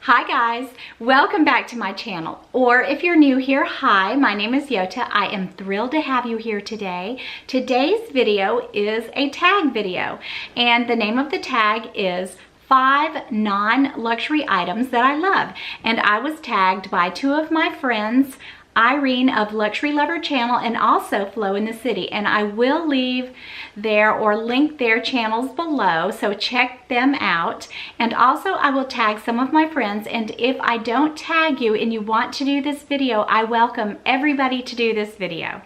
Hi guys, welcome back to my channel. Or if you're new here, hi, my name is Yota. I am thrilled to have you here today. Today's video is a tag video, and the name of the tag is 5 non-luxury items that I love. And I was tagged by two of my friends, Irene of Luxury Lover channel and also Flow in the City, and I will leave their or link their channels below, so check them out. And also I will tag some of my friends, and if I don't tag you and you want to do this video, I welcome everybody to do this video.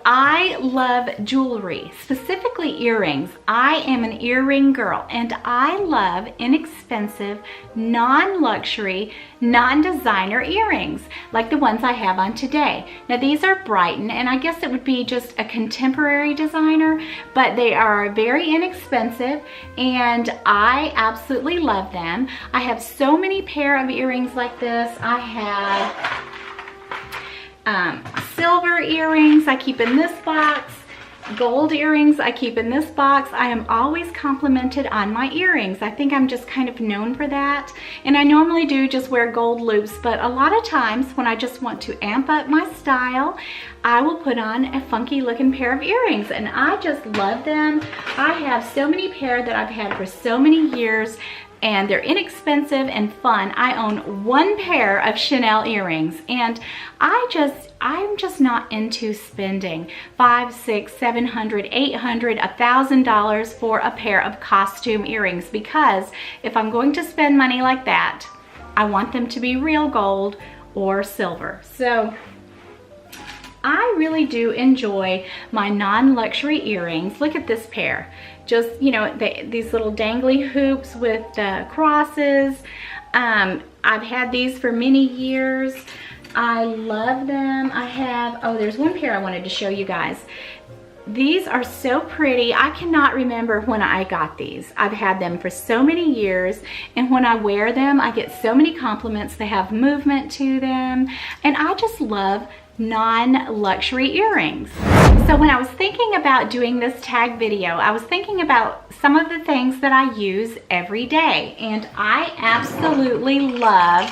I love jewelry, specifically earrings. I am an earring girl, and I love inexpensive, non-luxury, non-designer earrings, like the ones I have on today. Now these are Brighton, and I guess it would be just a contemporary designer, but they are very inexpensive, and I absolutely love them. I have so many pair of earrings like this. I have silver earrings I keep in this box, gold earrings I keep in this box. I am always complimented on my earrings. I think I'm just kind of known for that, and I normally do just wear gold loops, but a lot of times when I just want to amp up my style, I will put on a funky looking pair of earrings, and I just love them. I have so many pair that I've had for so many years, and they're inexpensive and fun. I own one pair of Chanel earrings, and I'm just not into spending $500, $600, $700, $800, $1,000 for a pair of costume earrings, because if I'm going to spend money like that, I want them to be real gold or silver. So I really do enjoy my non-luxury earrings. Look at this pair. Just, you know, these little dangly hoops with the crosses. I've had these for many years. I love them. I have, oh, there's one pair I wanted to show you guys. These are so pretty. I cannot remember when I got these. I've had them for so many years, and when I wear them, I get so many compliments. They have movement to them, and I just love non-luxury earrings. So when I was thinking about doing this tag video, I was thinking about some of the things that I use every day, and I absolutely love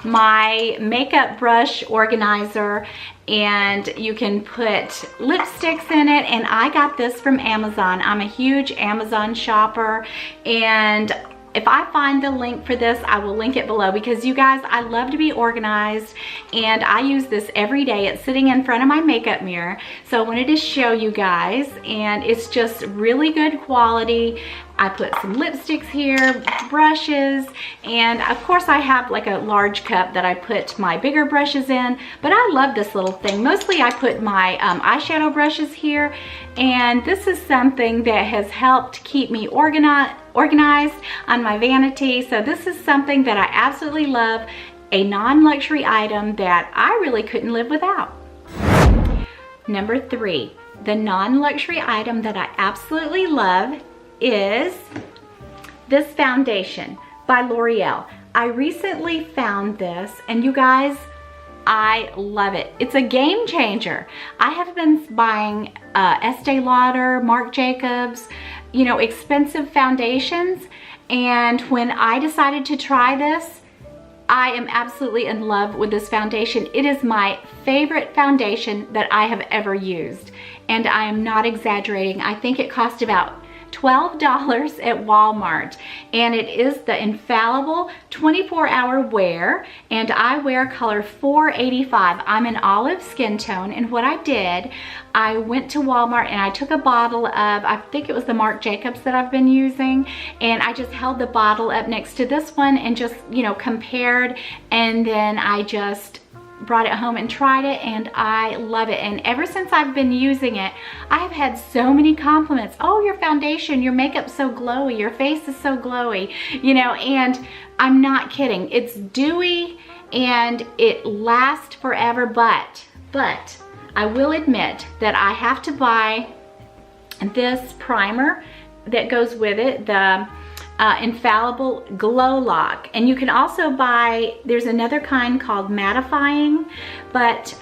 my makeup brush organizer, and you can put lipsticks in it, and I got this from Amazon. I'm a huge Amazon shopper, and if I find the link for this, I will link it below, because you guys, I love to be organized, and I use this every day. It's sitting in front of my makeup mirror, so I wanted to show you guys, and it's just really good quality. I put some lipsticks here, brushes, and of course I have like a large cup that I put my bigger brushes in, but I love this little thing. Mostly I put my eyeshadow brushes here, and this is something that has helped keep me organized on my vanity. So this is something that I absolutely love, a non-luxury item that I really couldn't live without. Number 3, the non-luxury item that I absolutely love is this foundation by L'Oreal. I recently found this, and you guys, I love it. It's a game changer. I have been buying Estee Lauder, Marc Jacobs, you know, expensive foundations, and when I decided to try this, I am absolutely in love with this foundation. It is my favorite foundation that I have ever used, and I am not exaggerating. I think it cost about $12 at Walmart, and it is the infallible 24-hour wear, and I wear color 485. I'm an olive skin tone, and what I did, I went to Walmart and I took a bottle of, I think it was the Marc Jacobs that I've been using, and I just held the bottle up next to this one and just, you know, compared, and then I just brought it home and tried it, and I love it. And ever since I've been using it, I've had so many compliments. Oh, your foundation, your makeup's so glowy, your face is so glowy, you know, and I'm not kidding. It's dewy and it lasts forever, but I will admit that I have to buy this primer that goes with it, the infallible glow lock, and you can also buy, there's another kind called mattifying, but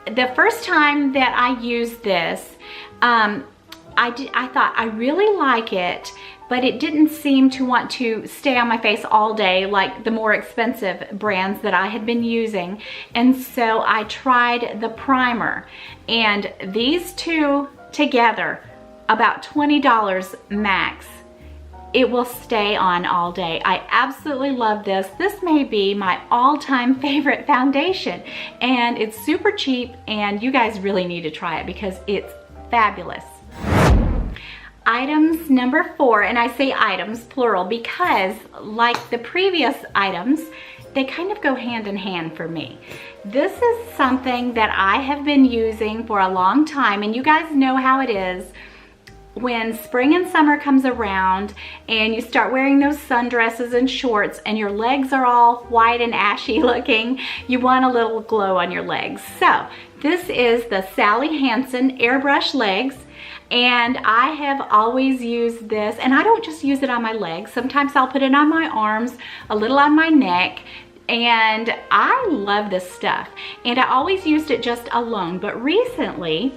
the first time that I used this, I thought I really like it, but it didn't seem to want to stay on my face all day like the more expensive brands that I had been using. And so I tried the primer, and these two together, about $20 max. It will stay on all day. I absolutely love this. This may be my all-time favorite foundation, and it's super cheap, and you guys really need to try it because it's fabulous. Items number 4, and I say items plural because like the previous items, they kind of go hand in hand for me. This is something that I have been using for a long time, and you guys know how it is. When spring and summer comes around and you start wearing those sundresses and shorts and your legs are all white and ashy looking, you want a little glow on your legs. So this is the Sally Hansen Airbrush Legs, and I have always used this, and I don't just use it on my legs. Sometimes I'll put it on my arms, a little on my neck, and I love this stuff. And I always used it just alone, but recently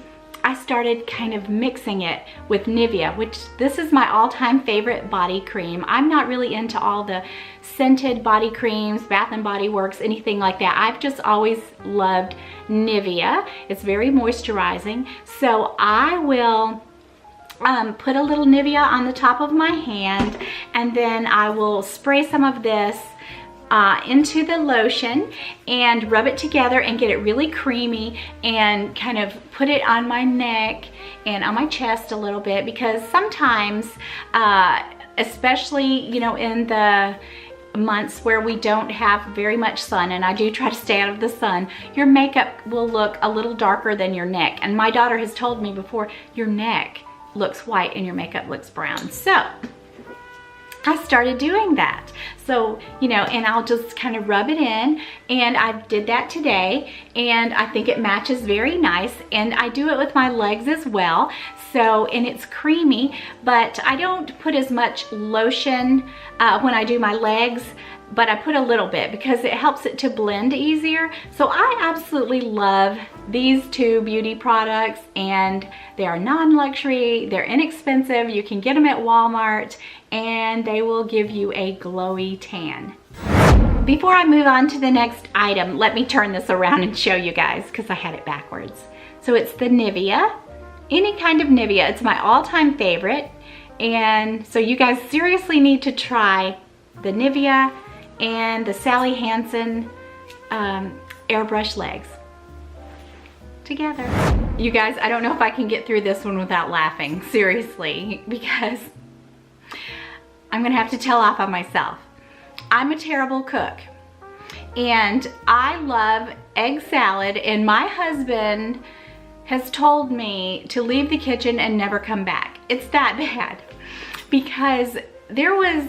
I started kind of mixing it with Nivea, which this is my all-time favorite body cream. I'm not really into all the scented body creams, Bath and Body Works, anything like that. I've just always loved Nivea. It's very moisturizing. So I will put a little Nivea on the top of my hand, and then I will spray some of this into the lotion and rub it together and get it really creamy, and kind of put it on my neck and on my chest a little bit, because sometimes, especially, you know, in the months where we don't have very much sun, and I do try to stay out of the sun, your makeup will look a little darker than your neck. And my daughter has told me before, your neck looks white and your makeup looks brown. So I started doing that. So, you know, and I'll just kind of rub it in, and I did that today, and I think it matches very nice. And I do it with my legs as well. So, and it's creamy, but I don't put as much lotion when I do my legs, but I put a little bit because it helps it to blend easier. So I absolutely love these two beauty products, and they are non-luxury, they're inexpensive, you can get them at Walmart, and they will give you a glowy tan. Before I move on to the next item, let me turn this around and show you guys, because I had it backwards. So it's the Nivea, any kind of Nivea. It's my all-time favorite, and so you guys seriously need to try the Nivea and the Sally Hansen Airbrush Legs together. You guys, I don't know if I can get through this one without laughing, seriously, because I'm gonna have to tell off on myself. I'm a terrible cook, and I love egg salad, and my husband has told me to leave the kitchen and never come back. It's that bad, because there was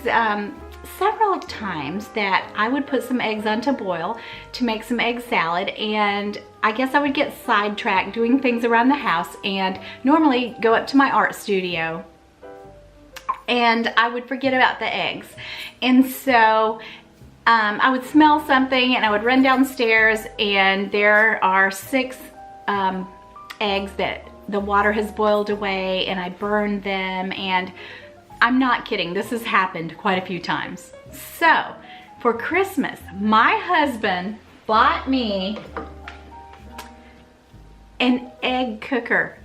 several times that I would put some eggs on to boil to make some egg salad, and I guess I would get sidetracked doing things around the house and normally go up to my art studio, and I would forget about the eggs. And so I would smell something and I would run downstairs, and there are 6 eggs that the water has boiled away, and I burned them. And I'm not kidding, this has happened quite a few times. So for Christmas, my husband bought me an egg cooker.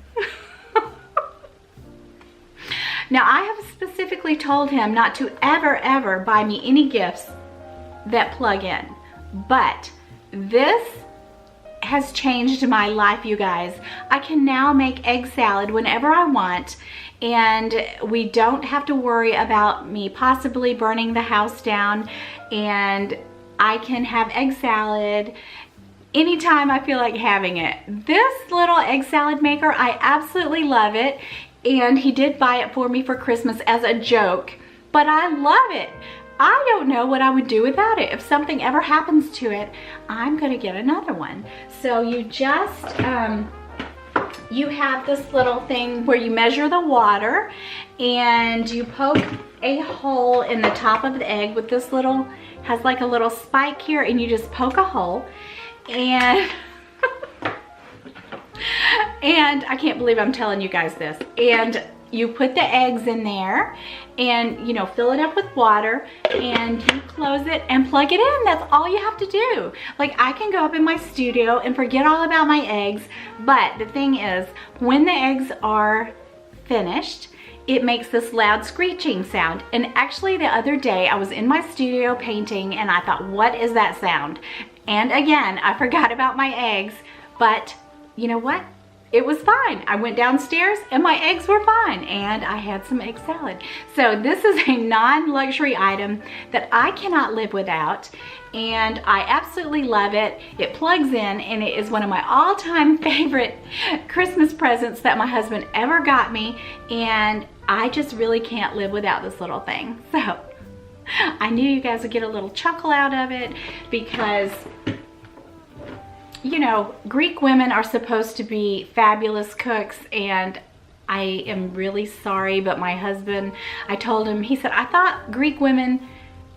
Now, I have specifically told him not to ever buy me any gifts that plug in, but this has changed my life, you guys. I can now make egg salad whenever I want, and we don't have to worry about me possibly burning the house down, and I can have egg salad anytime I feel like having it. This little egg salad maker, I absolutely love it, and he did buy it for me for Christmas as a joke, but I love it. I don't know what I would do without it. If something ever happens to it, I'm gonna get another one. So you just, you have this little thing where you measure the water, and you poke a hole in the top of the egg with this little, has like a little spike here, and you just poke a hole, and And I can't believe I'm telling you guys this. And you put the eggs in there and, you know, fill it up with water and you close it and plug it in. That's all you have to do. Like, I can go up in my studio and forget all about my eggs, but the thing is, when the eggs are finished, it makes this loud screeching sound. And actually the other day I was in my studio painting and I thought, what is that sound? And again, I forgot about my eggs, but you know what? It was fine. I went downstairs and my eggs were fine and I had some egg salad. So this is a non-luxury item that I cannot live without and I absolutely love it. It plugs in and it is one of my all-time favorite Christmas presents that my husband ever got me, and I just really can't live without this little thing. So I knew you guys would get a little chuckle out of it because, you know, Greek women are supposed to be fabulous cooks, and I am really sorry, but my husband, I told him, he said, I thought Greek women,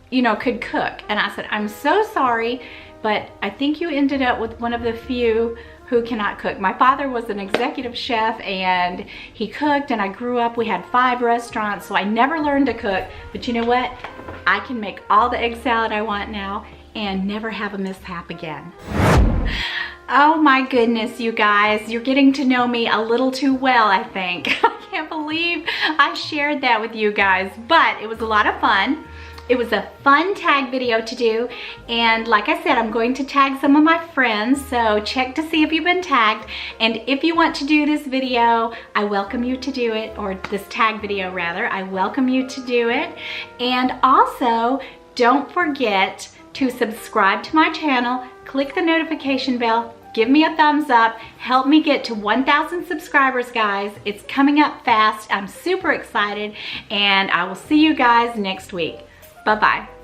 you know, could cook. And I said, I'm so sorry, but I think you ended up with one of the few who cannot cook. My father was an executive chef and he cooked, and I grew up, we had 5 restaurants, so I never learned to cook. But you know what? I can make all the egg salad I want now and never have a mishap again. Oh my goodness, you guys, you're getting to know me a little too well, I think. I can't believe I shared that with you guys, but it was a lot of fun. It was a fun tag video to do, and like I said, I'm going to tag some of my friends, so check to see if you've been tagged. And if you want to do this video, I welcome you to do it, or this tag video rather, I welcome you to do it. And also, don't forget to subscribe to my channel, click the notification bell, give me a thumbs up, help me get to 1,000 subscribers, guys. It's coming up fast. I'm super excited, and I will see you guys next week. Bye-bye.